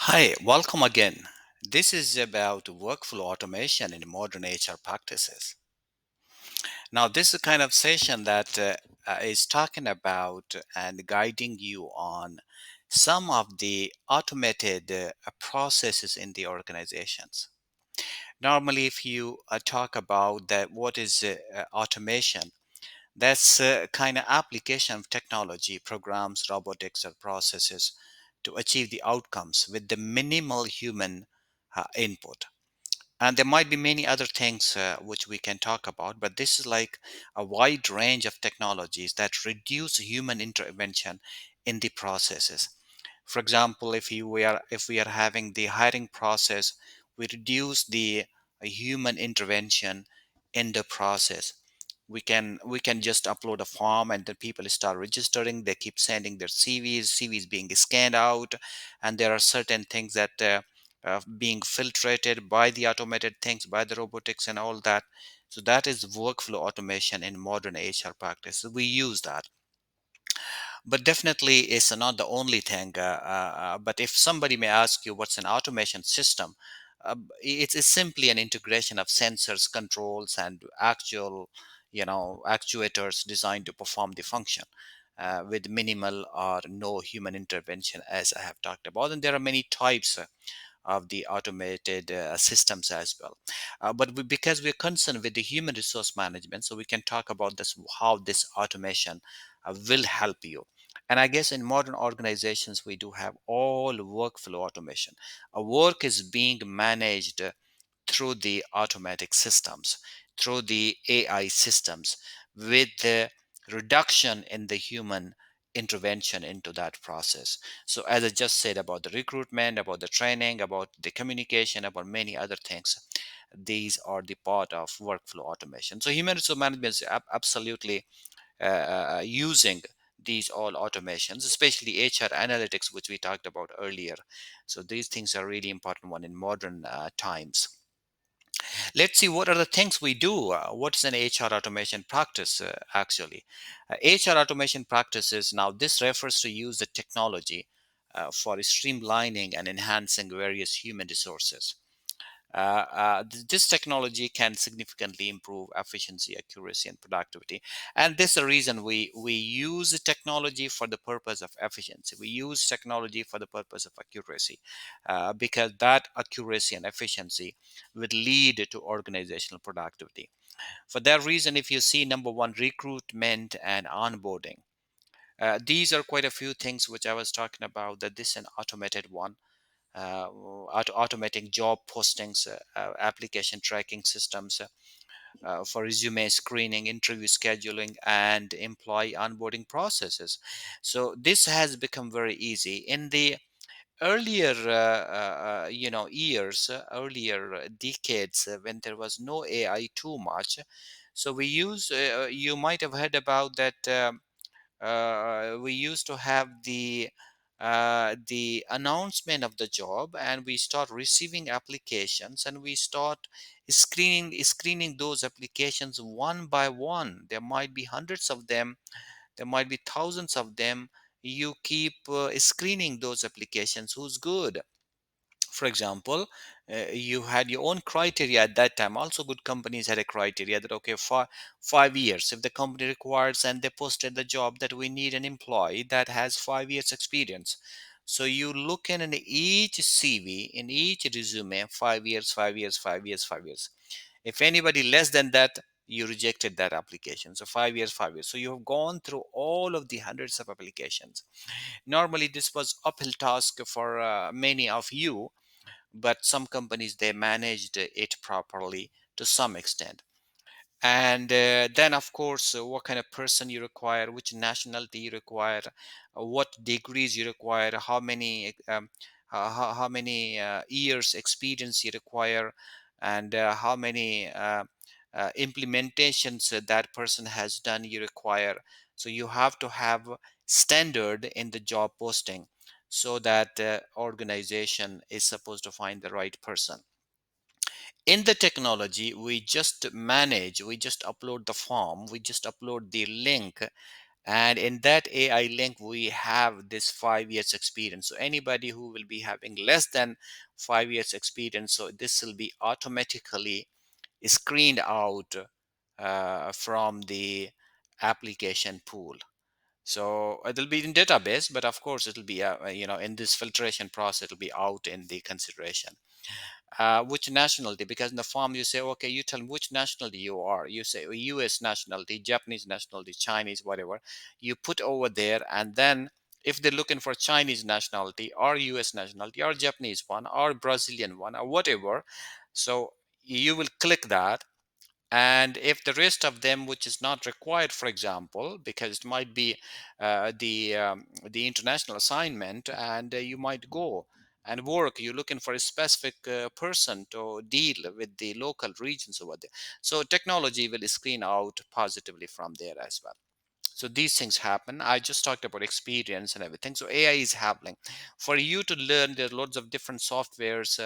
Hi, welcome again. This is about workflow automation in modern HR practices. Now, this is a kind of session that is talking about and guiding you on some of the automated processes in the organizations. Normally, if you talk about that, what is automation? That's a kind of application of technology, programs, robotics, or processes to achieve the outcomes with the minimal human input. And there might be many other things which we can talk about, but this is like a wide range of technologies that reduce human intervention in the processes. For example, if we are having the hiring process, we reduce the human intervention in the process. We can just upload a form and then people start registering. They keep sending their cvs being scanned out, and there are certain things that being filtrated by the automated things, by the robotics and all that. So that is workflow automation in modern hr practice. We use that, but definitely it's not the only thing. But if somebody may ask you what's an automation system, it's simply an integration of sensors, controls, and actual, actuators designed to perform the function with minimal or no human intervention, as I have talked about. And there are many types of the automated systems as well. Because we're concerned with the human resource management, so we can talk about this, how this automation will help you. And I guess in modern organizations, we do have all workflow automation. A work is being managed through the automatic systems, through the AI systems, with the reduction in the human intervention into that process. So, as I just said about the recruitment, about the training, about the communication, about many other things, these are the part of workflow automation. So, human resource management is absolutely using these all automations, especially HR analytics, which we talked about earlier. So, these things are really important one in modern times. Let's see what are the things we do. What's an HR automation practice actually? HR automation practices, now this refers to use the technology for streamlining and enhancing various human resources. This technology can significantly improve efficiency, accuracy, and productivity. And this is the reason we use the technology for the purpose of efficiency. We use technology for the purpose of accuracy, because that accuracy and efficiency would lead to organizational productivity. For that reason, if you see number one, recruitment and onboarding. These are quite a few things which I was talking about, that this is an automated one. Automating job postings, application tracking systems for resume screening, interview scheduling, and employee onboarding processes. So this has become very easy. In the earlier years, earlier decades, when there was no AI too much, so we use you might have heard about that. We used to have the announcement of the job, and we start receiving applications, and we start screening those applications one by one. There might be hundreds of them, there might be thousands of them. You keep screening those applications, who's good. For example, you had your own criteria at that time. Also, good companies had a criteria that, okay, for 5 years, if the company requires, and they posted the job that we need an employee that has 5 years experience. So you look in each CV, in each resume, 5 years, 5 years, 5 years, 5 years. If anybody less than that, you rejected that application. So 5 years, 5 years. So you have gone through all of the hundreds of applications. Normally, this was uphill task for many of you, but some companies, they managed it properly to some extent. And then, of course, what kind of person you require, which nationality you require, what degrees you require, how many years experience you require, and how many implementations that person has done you require. So you have to have standard in the job posting, so that organization is supposed to find the right person. In the technology, we just upload the form, we just upload the link, And in that AI link, we have this 5 years experience. So anybody who will be having less than 5 years experience, so this will be automatically screened out from the application pool. So it'll be in database, but of course it'll be in this filtration process, it'll be out in the consideration. Which nationality? Because in the form you say, okay, you tell me which nationality you are. You say US nationality, Japanese nationality, Chinese, whatever. You put over there, and then if they're looking for Chinese nationality or US nationality or Japanese one or Brazilian one or whatever, so you will click that. And if the rest of them, which is not required, for example, because it might be the international assignment, and you might go and work, you're looking for a specific person to deal with the local regions over there, so technology will screen out positively from there as well. So these things happen. I just talked about experience and everything. So AI is happening for you to learn. There are lots of different softwares,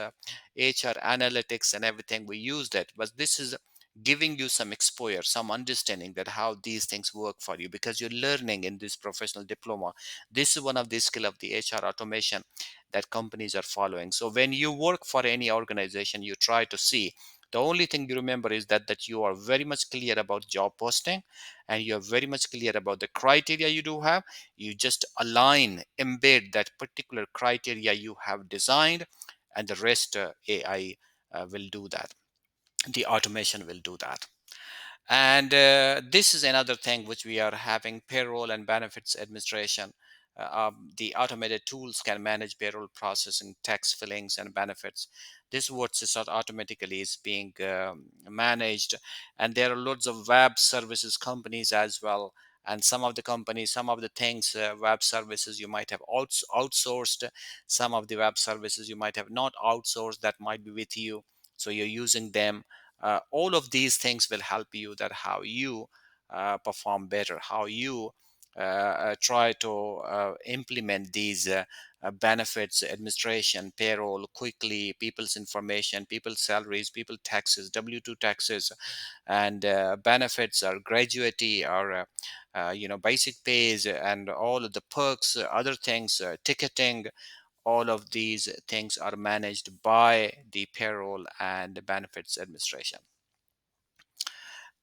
HR analytics and everything. We use that, but this is giving you some exposure, some understanding that how these things work for you, because you're learning in this professional diploma. This is one of the skill of the HR automation that companies are following. So when you work for any organization, you try to see, the only thing you remember is that you are very much clear about job posting, and you're very much clear about the criteria you do have. You just align, embed that particular criteria you have designed, and the rest AI will do that. The automation will do that. And this is another thing which we are having: payroll and benefits administration. The automated tools can manage payroll processing, tax fillings, and benefits. This works is not automatically is being managed. And there are loads of web services companies as well. And some of the companies, some of the things, web services you might have outsourced. Some of the web services you might have not outsourced, that might be with you, so you're using them. All of these things will help you, that how you perform better, how you try to implement these benefits administration, payroll quickly, people's information, people's salaries, people taxes, W2 taxes, and benefits or gratuity or basic pays, and all of the perks, other things, ticketing. All of these things are managed by the payroll and benefits administration.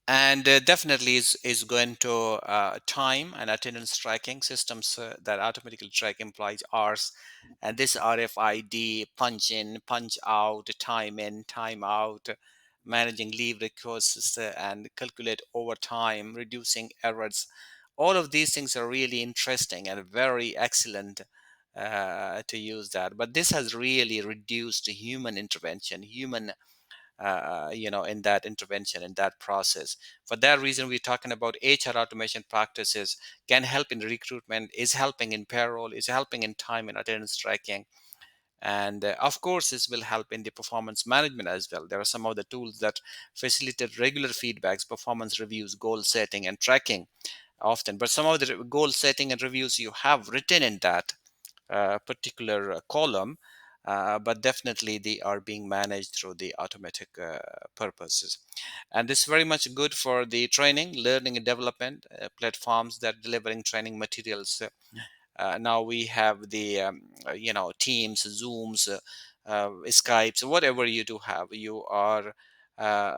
And definitely is going to time and attendance tracking systems that automatically track employees hours, and this RFID, punch in, punch out, time in, time out, managing leave requests, and calculate overtime, reducing errors. All of these things are really interesting and very excellent to use that. But this has really reduced human intervention, human in that intervention, in that process. For that reason, we're talking about HR automation practices can help in recruitment, is helping in payroll, is helping in time and attendance tracking. And of course, this will help in the performance management as well. There are some of the tools that facilitate regular feedbacks, performance reviews, goal setting, and tracking often. But some of the goal setting and reviews you have written in that particular column, but definitely they are being managed through the automatic purposes. And this is very much good for the training, learning and development platforms that delivering training materials. Now we have the Teams, Zooms, Skypes, whatever you do have, you are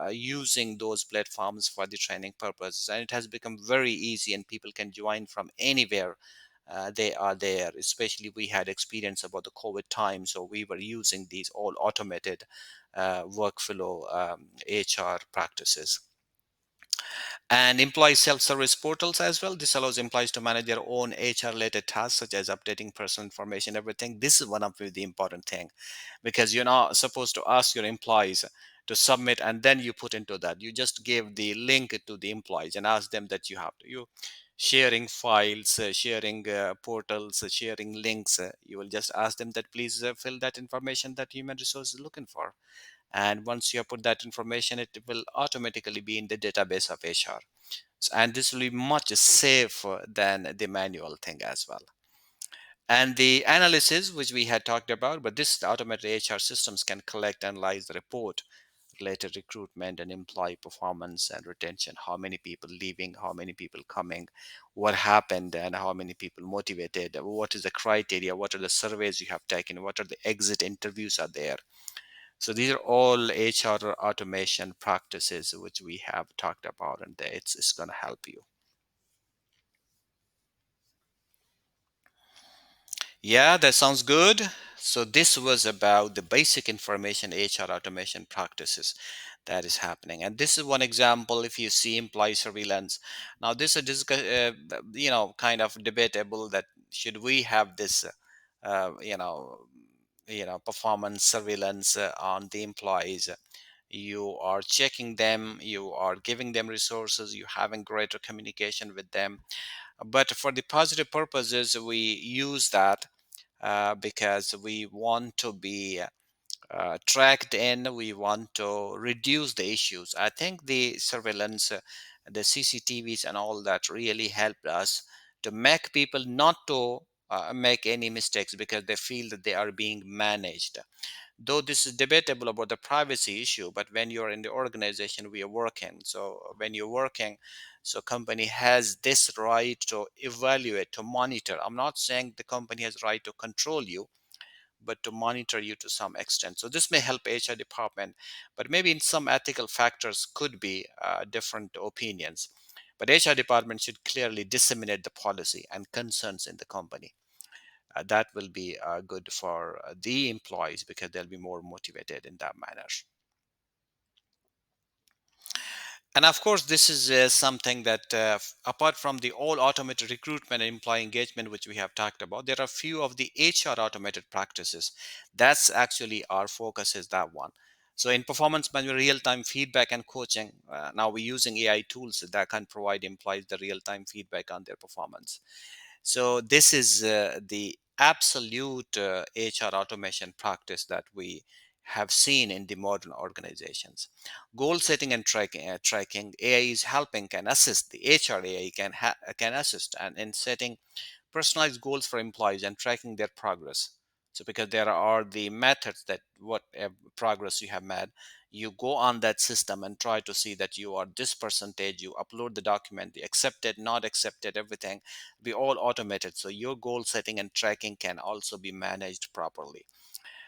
using those platforms for the training purposes, and it has become very easy, and people can join from anywhere they are there. Especially we had experience about the COVID time, so we were using these all automated workflow HR practices. And employee self-service portals as well. This allows employees to manage their own HR related tasks, such as updating personal information, everything. This is one of the important thing, because you're not supposed to ask your employees to submit and then you put into that. You just give the link to the employees and ask them that you have to. You sharing files, sharing portals, sharing links. You will just ask them that please fill that information that human resource is looking for. And once you have put that information, it will automatically be in the database of HR. And this will be much safer than the manual thing as well. And the analysis which we had talked about, but this automated HR systems can collect, analyze the report, related recruitment and employee performance and retention. How many people leaving, how many people coming, what happened, and how many people motivated, what is the criteria, what are the surveys you have taken, what are the exit interviews are there. So these are all HR automation practices which we have talked about, and it's going to help you. Yeah, that sounds good. So this was about the basic information HR automation practices that is happening. And this is one example. If you see employee surveillance, now this is kind of debatable that should we have this, performance surveillance on the employees. You are checking them, you are giving them resources, you having greater communication with them. But for the positive purposes, we use that because we want to be tracked in, we want to reduce the issues. I think the surveillance, the CCTVs and all that really helped us to make people not to make any mistakes because they feel that they are being managed. Though this is debatable about the privacy issue, but when you're in the organization, we are working. So when you're working, so company has this right to evaluate, to monitor. I'm not saying the company has right to control you, but to monitor you to some extent. So this may help HR department, but maybe in some ethical factors could be different opinions. But HR department should clearly disseminate the policy and concerns in the company. That will be good for the employees because they'll be more motivated in that manner. And of course, this is something that, apart from the all automated recruitment and employee engagement, which we have talked about, there are a few of the HR automated practices. That's actually our focus is that one. So in performance management, real-time feedback and coaching, now we're using AI tools that can provide employees the real-time feedback on their performance. So this is the absolute HR automation practice that we have seen in the modern organizations. Goal setting and tracking, AI is helping, can assist. The HR AI can assist and in setting personalized goals for employees and tracking their progress. So because there are the methods that what progress you have made, you go on that system and try to see that you are this percentage, you upload the document, the accepted, not accepted, everything be all automated. So your goal setting and tracking can also be managed properly.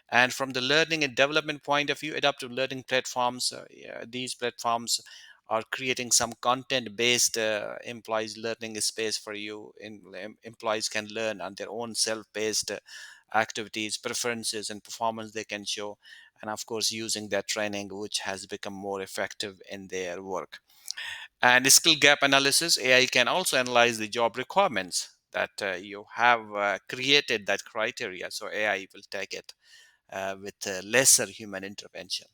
And from the learning and development point of view, adaptive learning platforms, yeah, these platforms are creating some content based employees learning space for you. Employees can learn on their own self based activities, preferences, and performance they can show. And of course, using that training, which has become more effective in their work. And skill gap analysis, AI can also analyze the job requirements that you have created that criteria. So AI will take it with lesser human intervention.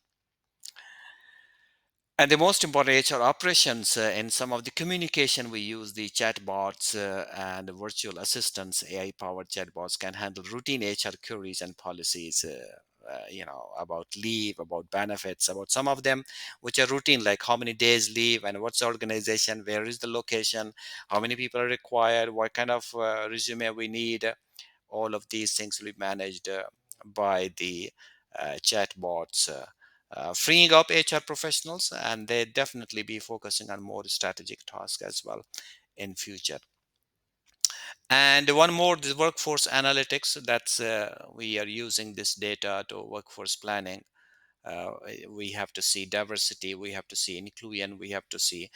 And the most important HR operations in some of the communication, we use the chatbots and virtual assistants. AI powered chatbots can handle routine HR queries and policies. About leave, about benefits, about some of them which are routine, like how many days leave and what's the organization, where is the location, how many people are required, what kind of resume we need. All of these things will be managed by the chatbots, freeing up HR professionals, and they definitely be focusing on more strategic tasks as well in future. And one more, the workforce analytics. That's we are using this data to workforce planning. uh, we have to see diversity, we have to see inclusion, we have to see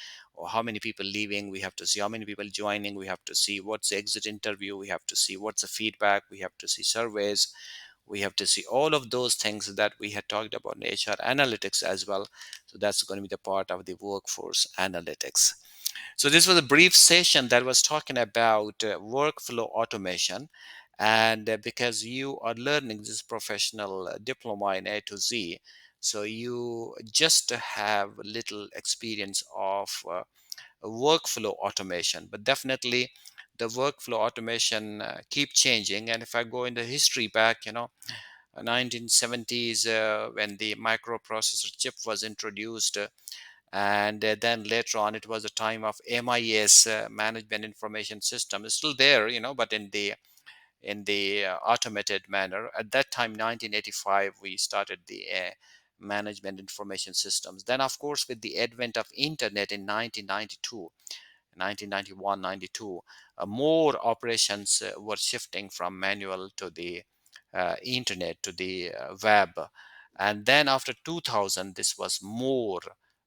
how many people leaving, we have to see how many people joining, we have to see what's the exit interview, we have to see what's the feedback, we have to see surveys, we have to see all of those things that we had talked about in HR analytics as well. So that's going to be the part of the workforce analytics. So this was a brief session that was talking about workflow automation. And because you are learning this professional diploma in A to Z, so you just have little experience of workflow automation, but definitely the workflow automation keep changing. And if I go in the history back, 1970s, when the microprocessor chip was introduced, and then later on it was a time of MIS, management information system. It's still there, but in the automated manner. At that time, 1985, we started the management information systems. Then, of course, with the advent of internet in 1992, 1991, 92, more operations were shifting from manual to the internet, to the web. And then after 2000, this was more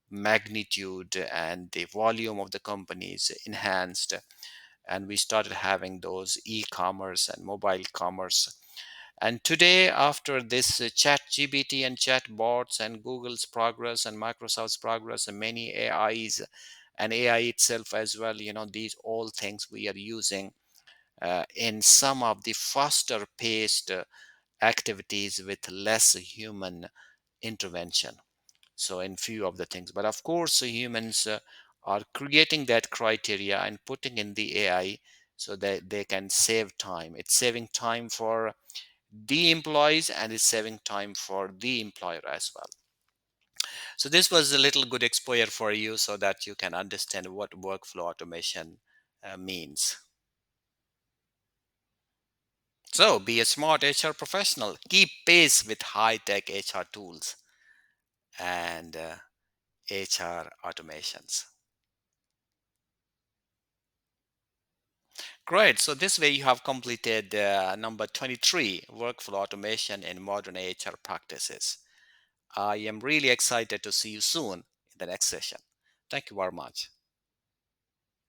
magnitude, and the volume of the companies enhanced, and we started having those e-commerce and mobile commerce. And today, after this chat gpt and chat bots and Google's progress and Microsoft's progress and many ais and AI itself as well, these all things we are using in some of the faster paced activities with less human intervention. So in few of the things, but of course humans are creating that criteria and putting in the AI so that they can save time. It's saving time for the employees, and it's saving time for the employer as well. So this was a little good exposure for you so that you can understand what workflow automation means. So be a smart HR professional, keep pace with high-tech HR tools and HR automations. Great. So this way you have completed number 23, workflow automation in modern HR practices. I am really excited to see you soon in the next session. Thank you very much.